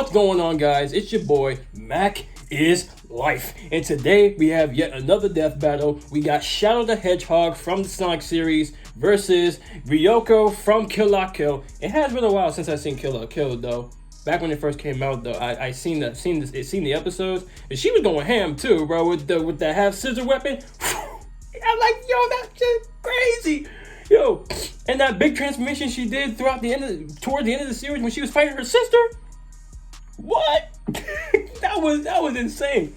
What's going on, guys? It's your boy, Mac is Life. And today we have yet another death battle. We got Shadow the Hedgehog from the Sonic series versus Ryuko from Kill La Kill. It has been a while since I've seen Kill La Kill, though. Back when it first came out, though, I seen the episodes, and she was going ham too, bro, with the half scissor weapon. I'm like, yo, that's just crazy. Yo, and that big transformation she did toward the end of the series when she was fighting her sister. What? that was insane.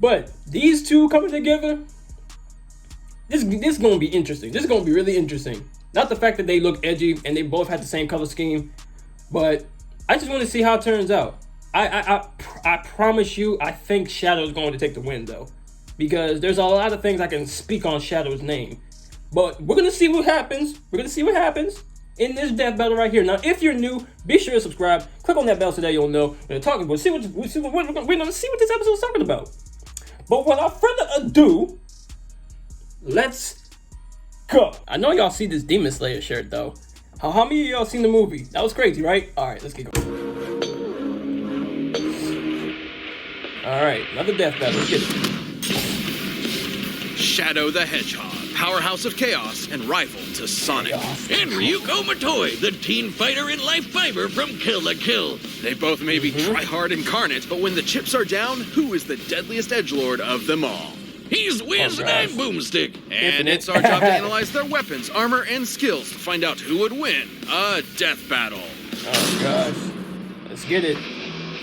But these two coming together, this is gonna be interesting. This is gonna be really interesting. Not the fact that they look edgy and they both have the same color scheme, but I just want to see how it turns out. I promise you, I think Shadow's going to take the win though, because there's a lot of things I can speak on Shadow's name. But we're going to see what happens. We're going to see what happens in this death battle right here. Now, if you're new, be sure to subscribe. Click on that bell so that you'll know when we're talking about. We're going to see what this episode is talking about. But without further ado, let's go. I know y'all see this Demon Slayer shirt, though. How many of y'all seen the movie? That was crazy, right? All right, let's get going. All right, another death battle. Let's get it. Shadow the Hedgehog, powerhouse of chaos and rival to Sonic. And Ryuko Matoi, the teen fighter in Life Fiber from Kill la Kill. They both may be try-hard incarnate, but when the chips are down, who is the deadliest edgelord of them all? He's Wiz and I'm Boomstick. And it's our job to analyze their weapons, armor, and skills to find out who would win a death battle. Oh, gosh. Let's get it.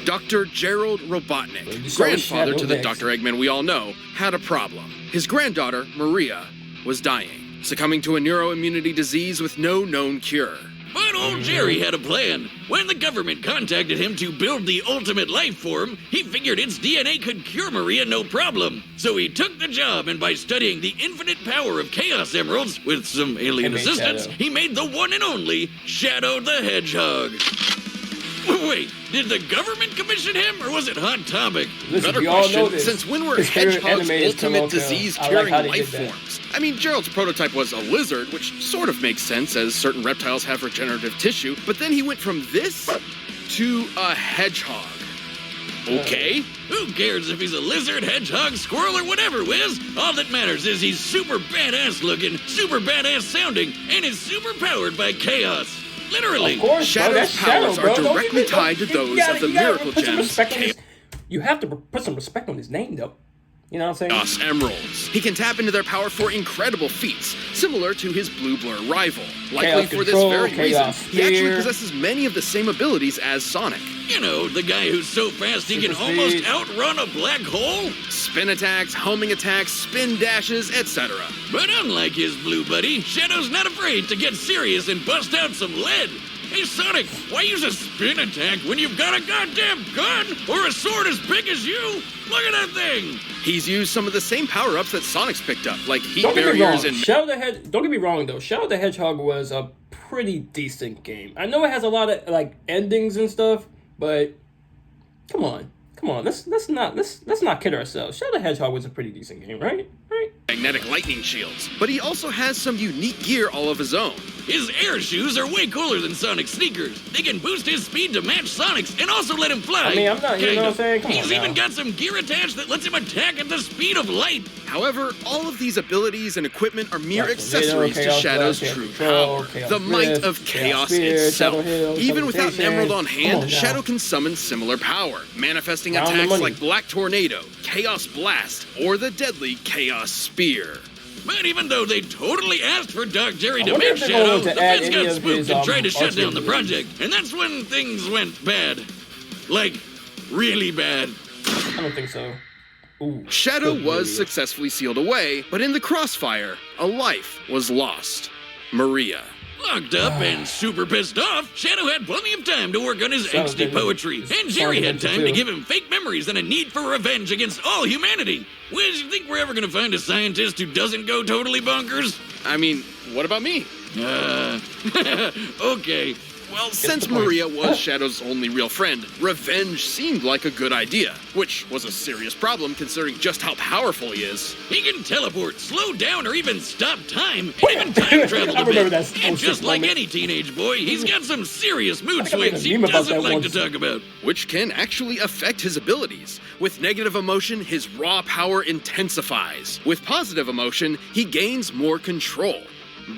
Dr. Gerald Robotnik, grandfather to the Dr. Eggman we all know, had a problem. His granddaughter, Maria, was dying, succumbing to a neuroimmunity disease with no known cure. But old Jerry had a plan. When the government contacted him to build the ultimate life form, he figured its DNA could cure Maria no problem. So he took the job, and by studying the infinite power of Chaos Emeralds, with some alien assistance, he made the one and only Shadow the Hedgehog. Wait, did the government commission him, or was it Hot Topic? Listen, Better question, since when were hedgehogs ultimate disease-curing life forms? I mean, Gerald's prototype was a lizard, which sort of makes sense, as certain reptiles have regenerative tissue, but then he went from this to a hedgehog. Okay. Who cares if he's a lizard, hedgehog, squirrel, or whatever, Wiz? All that matters is he's super badass looking, super badass sounding, and is super powered by chaos. Literally. Of course, Shadow's powers are directly tied to those of the miracle gems. You have to put some respect on his name, though. You know what I'm saying? Chaos Emeralds. He can tap into their power for incredible feats, similar to his Blue Blur rival. Likely for this very reason, he actually possesses many of the same abilities as Sonic. You know, the guy who's so fast he can almost outrun a black hole? Spin attacks, homing attacks, spin dashes, etc. But unlike his blue buddy, Shadow's not afraid to get serious and bust out some lead. Hey, Sonic, why use a spin attack when you've got a goddamn gun or a sword as big as you? Look at that thing! He's used some of the same power-ups that Sonic's picked up, like heat barriers and... Don't get me wrong, though. Shadow the Hedgehog was a pretty decent game. I know it has a lot of, like, endings and stuff, but come on. Let's not kid ourselves. Shadow the Hedgehog was a pretty decent game, right? Magnetic lightning shields. But he also has some unique gear all of his own. His air shoes are way cooler than Sonic's sneakers. They can boost his speed to match Sonic's and also let him fly. I mean, I'm not, you know what I'm saying? Come on. He's even got some gear attached that lets him attack at the speed of light. However, all of these abilities and equipment are mere accessories to Shadow's true power. The might of chaos itself. Even without an emerald on hand, Shadow can summon similar power, manifesting attacks like Black Tornado, Chaos Blast, or the deadly Chaos Spear. But even though they totally asked for Dark Jerry to make Shadow, the feds got spooked and tried to shut down the project. And that's when things went bad. Like, really bad. I don't think so. Ooh, Shadow was successfully sealed away, but in the crossfire, a life was lost. Maria. Locked up and super pissed off, Shadow had plenty of time to work on his angsty poetry, and Jerry had time to give him fake memories and a need for revenge against all humanity. Wiz, you think we're ever gonna find a scientist who doesn't go totally bonkers? I mean, what about me? Okay. Well, since Maria was Shadow's only real friend, revenge seemed like a good idea, which was a serious problem considering just how powerful he is. He can teleport, slow down, or even stop time, and even time travel a bit. And just like any teenage boy, he's got some serious mood swings he doesn't like to talk about. Which can actually affect his abilities. With negative emotion, his raw power intensifies. With positive emotion, he gains more control.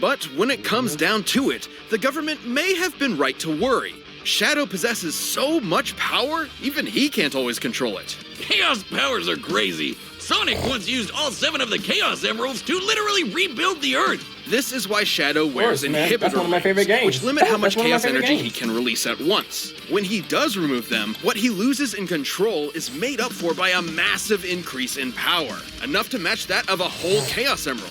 But when it comes down to it, the government may have been right to worry. Shadow possesses so much power, even he can't always control it. Chaos powers are crazy. Sonic once used all 7 of the Chaos Emeralds to literally rebuild the Earth. This is why Shadow wears That's one of my inhibitor favorite rings, games. which limit how much That's one of my chaos favorite energy he games. can release at once. When he does remove them, what he loses in control is made up for by a massive increase in power, enough to match that of a whole Chaos Emerald.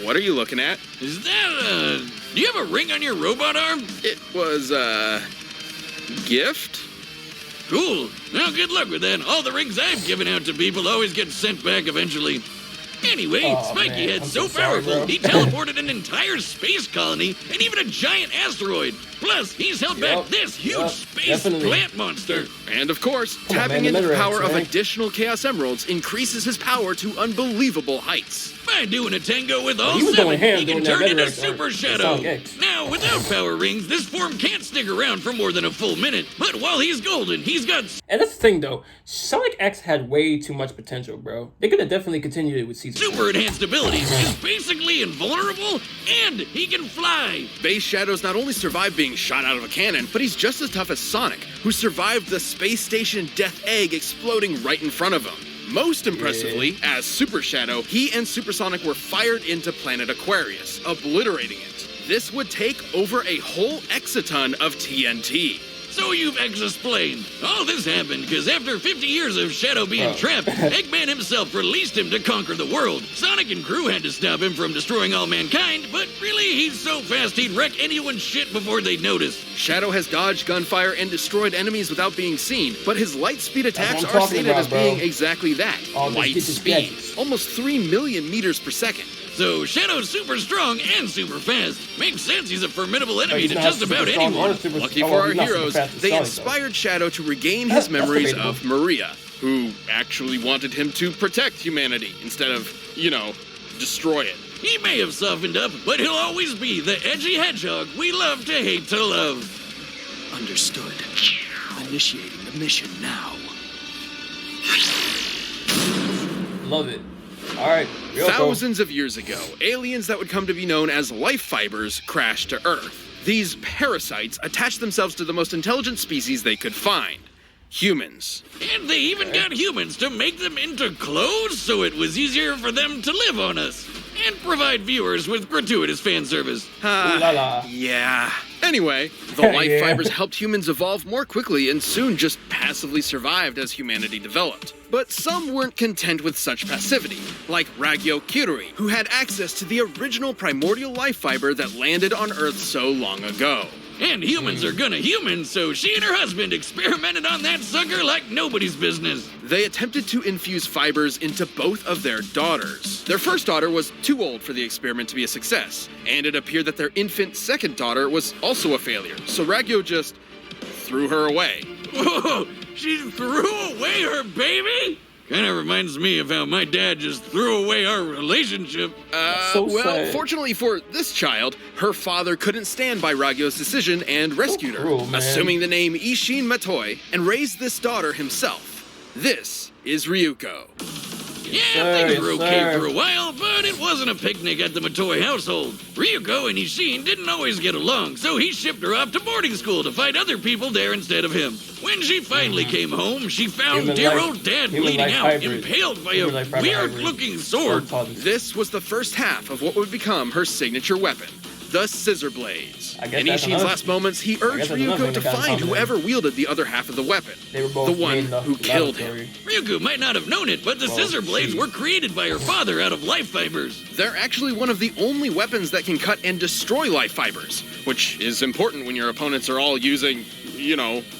What are you looking at? Is that, do you have a ring on your robot arm? It was a gift? Cool. Well, good luck with that. All the rings I've given out to people always get sent back eventually. Anyway, Spiky Head's so powerful, he teleported an entire space colony and even a giant asteroid. Plus, he's held back this huge space plant monster. And of course, tapping into the power of additional Chaos Emeralds increases his power to unbelievable heights. By doing a tango with all He was 7, going ham he can doing that turn into Resurrect Super art. Shadow. Sonic X. Now, without power rings, this form can't stick around for more than a full minute. But while he's golden, he's got... And that's the thing, though. Sonic X had way too much potential, bro. They could have definitely continued it with season 2. super enhanced abilities, is basically invulnerable, and he can fly. Base Shadow's not only survived being shot out of a cannon, but he's just as tough as Sonic, who survived the space station Death Egg exploding right in front of him. Most impressively, as Super Shadow, he and Supersonic were fired into planet Aquarius, obliterating it. This would take over a whole exaton of TNT. So you've explained. All this happened because after 50 years of Shadow being trapped, Eggman himself released him to conquer the world. Sonic and crew had to stop him from destroying all mankind, but really he's so fast he'd wreck anyone's shit before they'd notice. Shadow has dodged gunfire and destroyed enemies without being seen, but his light speed attacks what are I'm stated talking as about, being bro. exactly that, All the light gadgets, speed. gadgets. Almost 3 million meters per second. So Shadow's super strong and super fast. Makes sense he's a formidable enemy He's to not just super about strong or anyone. super- Lucky oh, for our he's not super heroes, fast as they Sonic, though. inspired Shadow to regain his memories debatable. of Maria, who actually wanted him to protect humanity instead of, destroy it. He may have softened up, but he'll always be the edgy hedgehog we love to hate to love. Understood. Initiating the mission now. Love it. All right. Ryuko. Thousands of years ago, aliens that would come to be known as life fibers crashed to Earth. These parasites attached themselves to the most intelligent species they could find. Humans. And they even got humans to make them into clothes so it was easier for them to live on us. And provide viewers with gratuitous fan service. Ooh la la. Yeah. Anyway, the life Yeah. fibers helped humans evolve more quickly and soon just passively survived as humanity developed. But some weren't content with such passivity, like Ryuko, who had access to the original primordial life fiber that landed on Earth so long ago. And humans are gonna human, so she and her husband experimented on that sucker like nobody's business. They attempted to infuse fibers into both of their daughters. Their first daughter was too old for the experiment to be a success, and it appeared that their infant second daughter was also a failure, so Ryuko just threw her away. Whoa, she threw away her baby? Kinda reminds me of how my dad just threw away our relationship. So sad. Fortunately for this child, her father couldn't stand by Ryuko's decision and rescued her, cruel, man. assuming the name Ishin Matoi, and raised this daughter himself. This is Ryuko. Yeah, things were okay for a while, but it wasn't a picnic at the Matoi household. Ryuko and Ishin didn't always get along, so he shipped her off to boarding school to fight other people there instead of him. When she finally came home, she found Human dear life- old dad human bleeding life out, hybrid. impaled by Human a life hybrid. weird-looking sword. This was the first half of what would become her signature weapon, the Scissor Blades. I guess In that's Ishin's another- last moments, he urged that's another Ryuko thing to they got in find common. whoever wielded the other half of the weapon, They were both the one in the who killed him. laboratory. Ryuko might not have known it, but the scissor blades were created by her father out of life fibers. They're actually one of the only weapons that can cut and destroy life fibers, which is important when your opponents are all using,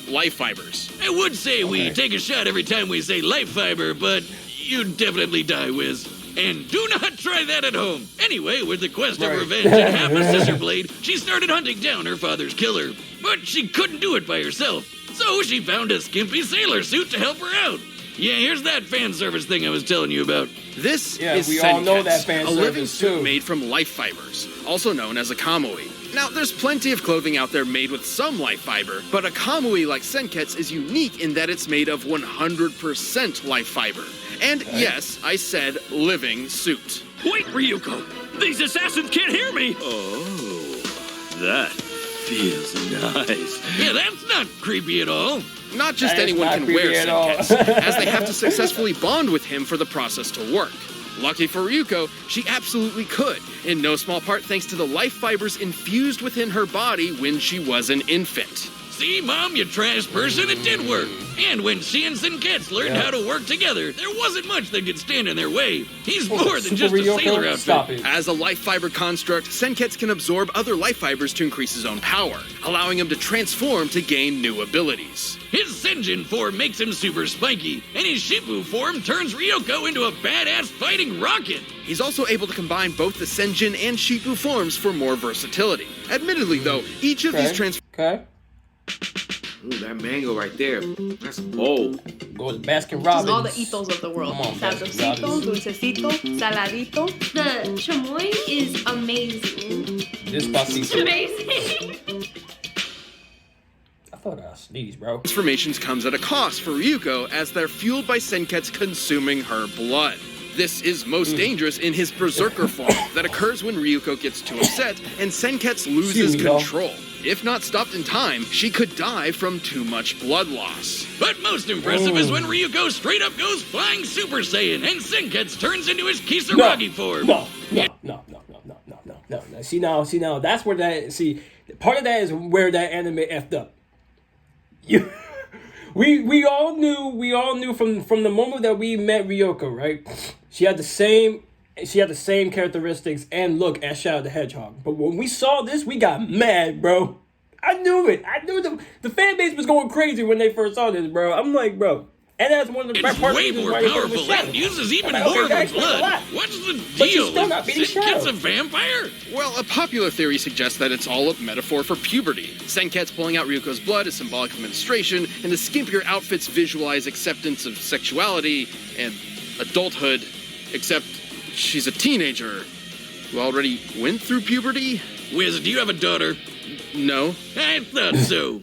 life fibers. I would say we Okay. take a shot every time we say life fiber, but you'd definitely die, Wiz. And do not try that at home. Anyway, with the quest of revenge and half a scissor blade, she started hunting down her father's killer. But she couldn't do it by herself. So she found a skimpy sailor suit to help her out. Yeah, here's that fan service thing I was telling you about. This is we all know that fan a living service suit too. made from life fibers, also known as a kamui. Now, there's plenty of clothing out there made with some life fiber, but a kamui like Senket's is unique in that it's made of 100% life fiber. And yes, I said living suit. Wait, Ryuko! These assassins can't hear me! Oh, that feels nice. Yeah, that's not creepy at all. Not just That is anyone not can creepy wear at all. Senket's, as they have to successfully bond with him for the process to work. Lucky for Ryuko, she absolutely could, in no small part thanks to the life fibers infused within her body when she was an infant. See, Mom, you trash person, it did work. And when she and Senket's learned how to work together, there wasn't much that could stand in their way. He's more than just a sailor Stop outfit. it. As a life fiber construct, Senket's can absorb other life fibers to increase his own power, allowing him to transform to gain new abilities. His Senjin form makes him super spiky, and his Shifu form turns Ryuko into a badass fighting rocket. He's also able to combine both the Senjin and Shifu forms for more versatility. Admittedly, though, each of these Okay. Ooh, that mango right there. That's bold. Go to Baskin Robbins. All the ethos of the world. Come on, Sabrosito, dulcecito, saladito. The chamoy is amazing. Despacito. Amazing. I thought I sneezed, bro. transformations comes at a cost for Ryuko as they're fueled by Senket's consuming her blood. This is most dangerous in his berserker form that occurs when Ryuko gets too upset and Senket's loses Excuse me, y'all. control. If not stopped in time, she could die from too much blood loss. But most impressive is when Ryuko straight up goes flying Super Saiyan and Senketsu turns into his Kisaragi form. No. See now, that's where part of that is where that anime effed up. We all knew from the moment that we met Ryuko, right? She had the same characteristics and look as Shadow the Hedgehog. But when we saw this, we got mad, bro. I knew it. I knew the fan base was going crazy when they first saw this, bro. I'm like, bro. And that's one of the It's part way of the reasons more why they put him powerful with Shadow. and uses even I'm like, more okay, of her that explains a blood. lot. What's the But she's deal? still not beating Senketsu's Shadow. a vampire? Well, a popular theory suggests that it's all a metaphor for puberty. Senket's pulling out Ryuko's blood is symbolic of menstruation, and the skimpier outfits visualize acceptance of sexuality and adulthood, except she's a teenager who already went through puberty? Wiz, do you have a daughter? No. I thought so.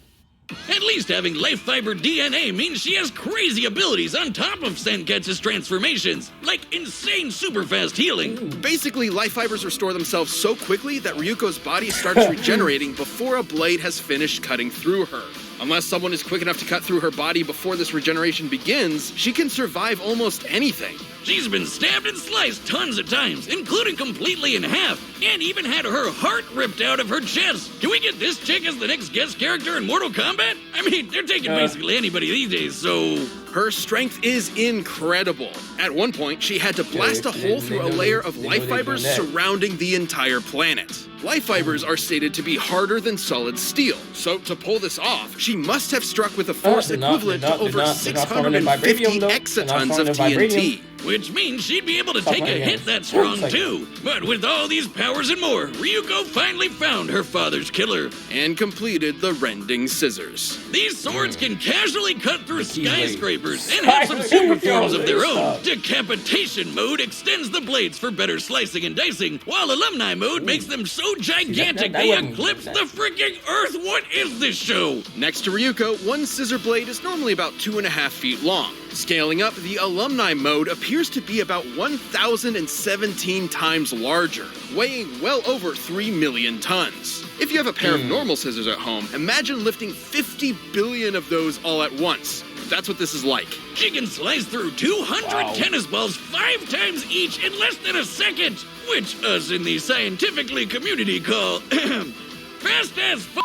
At least having life fiber DNA means she has crazy abilities on top of Senketsu's transformations, like insane super fast healing. Basically, life fibers restore themselves so quickly that Ryuko's body starts regenerating before a blade has finished cutting through her. Unless someone is quick enough to cut through her body before this regeneration begins, she can survive almost anything. She's been stabbed and sliced tons of times, including completely in half, and even had her heart ripped out of her chest. Can we get this chick as the next guest character in Mortal Kombat? I mean, they're taking basically anybody these days, so... Her strength is incredible. At one point, she had to blast a hole through a layer of life fibers surrounding the entire planet. Life fibers are stated to be harder than solid steel, so to pull this off, she must have struck with a force equivalent to over 650 exatons of TNT. Which means she'd be able to take a hit that strong too. But with all these powers and more, Ryuko finally found her father's killer. And completed the rending scissors. These swords can casually cut through skyscrapers and have some super forms of their own. Decapitation mode extends the blades for better slicing and dicing, while alumni mode makes them so gigantic they eclipse the freaking earth. What is this show? Next to Ryuko, one scissor blade is normally about 2.5 feet long. Scaling up, the alumni mode appears to be about 1,017 times larger, weighing well over 3 million tons. If you have a pair of normal scissors at home, imagine lifting 50 billion of those all at once. That's what this is like. She can slice through 200 tennis balls 5 times each in less than a second, which us in the scientifically community call fast as f***.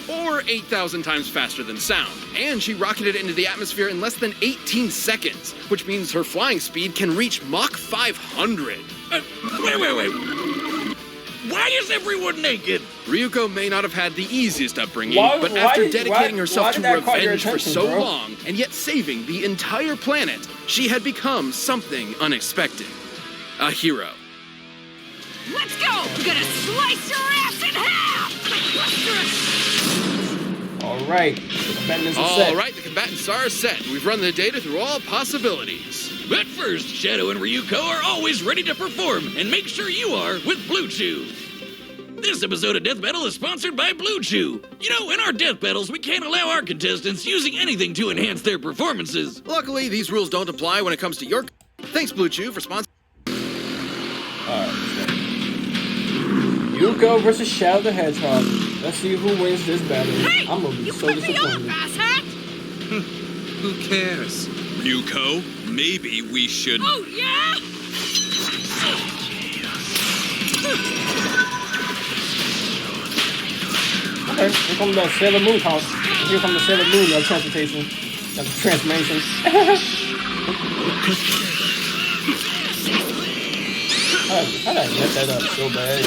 Or 8,000 times faster than sound. And she rocketed into the atmosphere in less than 18 seconds, which means her flying speed can reach Mach 500. Wait. Why is everyone naked? Ryuko may not have had the easiest upbringing, but after dedicating herself to revenge for so long, and yet saving the entire planet, she had become something unexpected. a hero. Let's go! I'm gonna slice your ass in half! All right, the combatants are All set. right, the combatants are set. We've run the data through all possibilities. But first, Shadow and Ryuko are always ready to perform, and make sure you are with Blue Chew. This episode of Death Battle is sponsored by Blue Chew. You know, in our death battles, we can't allow our contestants using anything to enhance their performances. Luckily, these rules don't apply when it comes to your... Thanks, Blue Chew, for sponsoring. Ryuko versus Shadow the Hedgehog. Let's see who wins this battle. Hey! I'm gonna be You so put me off, disappointed. asshat! Who cares? Ryuko, maybe we should... Oh, yeah? Okay, here comes the Sailor Moon house. Here comes the Sailor Moon transportation. Transformation. How did I mess that up so bad?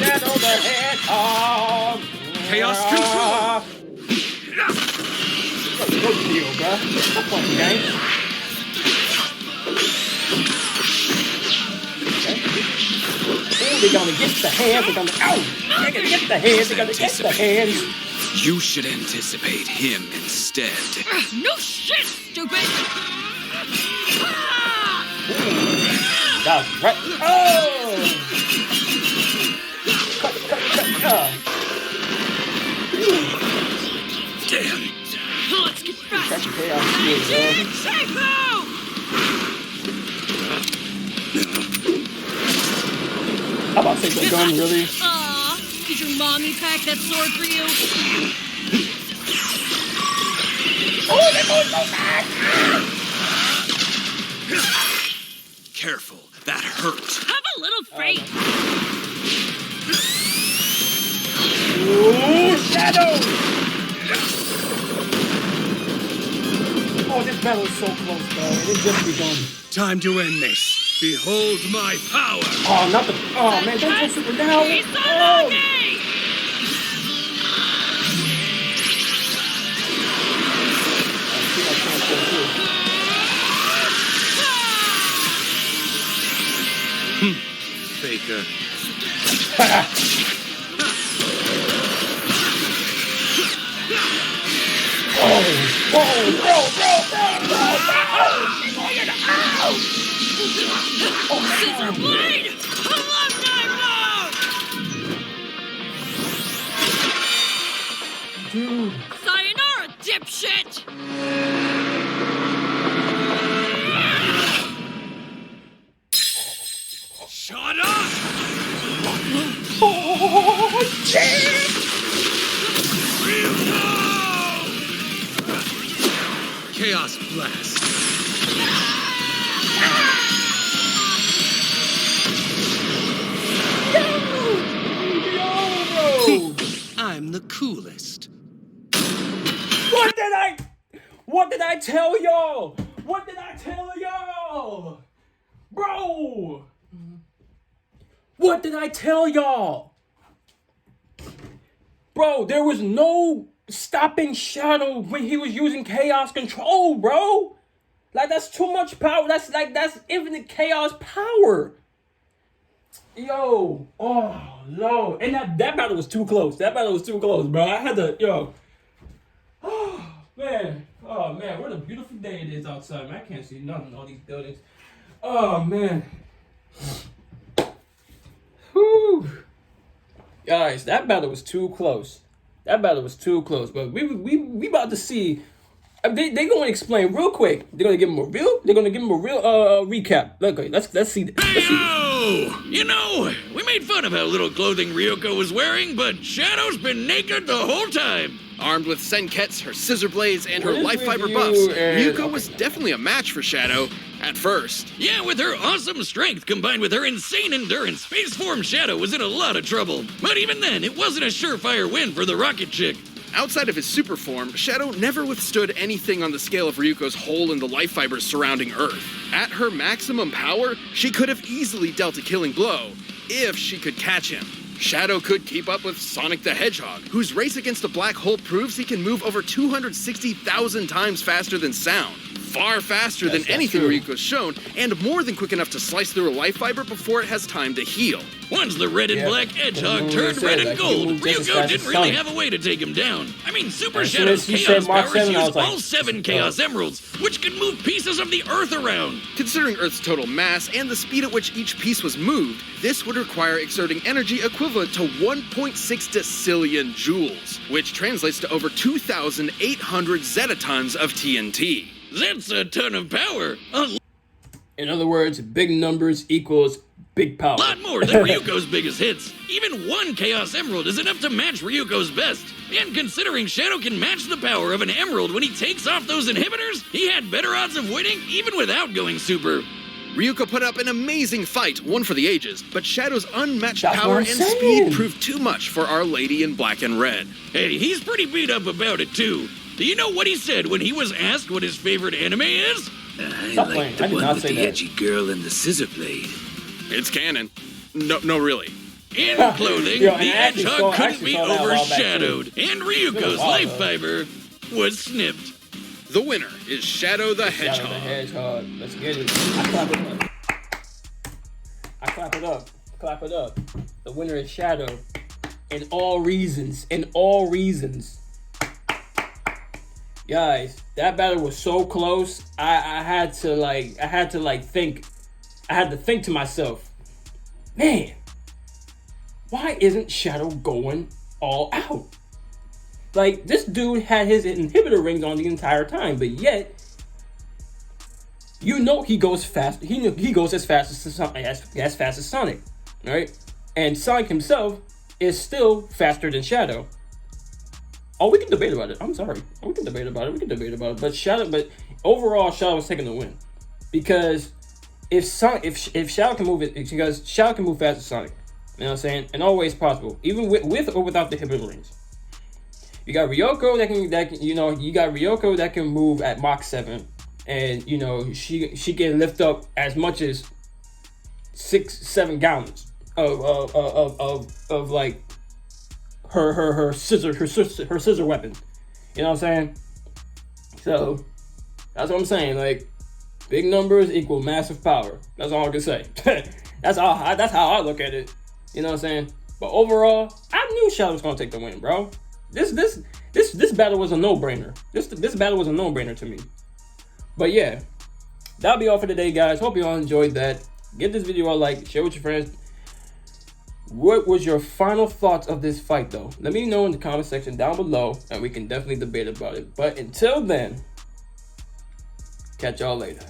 Shadow the Hedgehog! Chaos control! Good deal, bruh. Stop playing games. They're gonna get the hands, they're gonna... Ow! They're gonna get the hands, they're gonna get the hands. You should anticipate him instead. No shit, stupid! That's right. Oh! Cut. Damn. Let's get fast! Catch your chaos shield, bro. Safe How about take that gun, really? Aw, did your mommy pack that sword for you? Oh, they're going so fast! Careful, that hurt. Have a little faith! Ooh, Shadow! Oh, this battle is so close, bro. It just begun. Time to end this. Behold my power. Oh, not the... Oh, man, don't go super down. He's so Oh! lucky! Faker. Scissor blade! A lifetime move! Dude. Sayonara, dipshit! Shut up! Oh, shit! Chaos Blast. Yo! I'm the coolest. What did I tell y'all? What did I tell y'all? Bro! What did I tell y'all? Bro, there was no stopping Shadow when he was using chaos control, bro. Like, that's too much power. That's infinite chaos power. Yo, oh, Lord. And that battle was too close. That battle was too close, bro. I had to, yo. Oh, man. Oh, man. What a beautiful day it is outside, man. I can't see nothing, all these buildings. Oh, man. Whew. Guys, that battle was too close. That battle was too close. But we about to see. They gonna explain real quick. They're gonna give him a real recap. Okay, let's see this. Let's see this. Oh, you know, we made fun of how little clothing Ryuko was wearing, but Shadow's been naked the whole time. Armed with Senkets, her scissor blades, and her What is life with fiber you buffs, and- Ryuko was definitely a match for Shadow at first. Yeah, with her awesome strength combined with her insane endurance, Space Form Shadow was in a lot of trouble. But even then, it wasn't a surefire win for the rocket chick. Outside of his super form, Shadow never withstood anything on the scale of Ryuko's hole in the life fibers surrounding Earth. At her maximum power, she could have easily dealt a killing blow, if she could catch him. Shadow could keep up with Sonic the Hedgehog, whose race against a black hole proves he can move over 260,000 times faster than sound. Far faster than anything Ryuko's shown, and more than quick enough to slice through a life fiber before it has time to heal. Once the red and black Hedgehog turned red and gold, Ryuko didn't really have a way to take him down. I mean, Super Shadow's Chaos powers use all 7 Chaos Emeralds, which can move pieces of the Earth around. Considering Earth's total mass and the speed at which each piece was moved, this would require exerting energy equivalent to 1.6 decillion joules, which translates to over 2,800 zetatons of TNT. That's a ton of power. In other words, big numbers equals big power. A lot more than Ryuko's biggest hits. Even 1 Chaos Emerald is enough to match Ryuko's best. And considering Shadow can match the power of an emerald when he takes off those inhibitors, he had better odds of winning even without going super. Ryuko put up an amazing fight, one for the ages, but Shadow's unmatched power and speed proved too much for Our Lady in black and red. Hey, he's pretty beat up about it too. Do you know what he said when he was asked what his favorite anime is? I like the one with the edgy girl and the scissor blade. It's canon. No, really. In clothing, the Hedgehog couldn't be overshadowed, and Ryuko's life fiber was snipped. The winner is Shadow the Hedgehog. Shadow the Hedgehog. Let's get it. I clap it up. I clap it up. Clap it up. The winner is Shadow. In all reasons. In all reasons. Guys, that battle was so close. I had to think to myself, man, why isn't Shadow going all out? Like, this dude had his inhibitor rings on the entire time, but yet, you know, he goes fast. He goes as fast as Sonic, right? And Sonic himself is still faster than Shadow. Oh, we can debate about it. I'm sorry. We can debate about it. But overall, Shadow was taking the win because if Shadow can move it, because Shadow can move fast as Sonic. You know what I'm saying? In all ways possible, even with or without the inhibitor rings. You got Ryuko that can move at Mach 7, and you know she can lift up as much as 6-7 gallons of like her scissor weapon. You know what I'm saying? So that's what I'm saying. Like, big numbers equal massive power. That's all I can say. That's how I look at it. You know what I'm saying? But overall, I knew Shadow was gonna take the win, bro. This battle was a no-brainer. This battle was a no-brainer to me. But yeah, that'll be all for today, guys. Hope you all enjoyed that. Give this video a like, share with your friends. What was your final thoughts of this fight, though? Let me know in the comment section down below, and we can definitely debate about it. But until then, catch y'all later.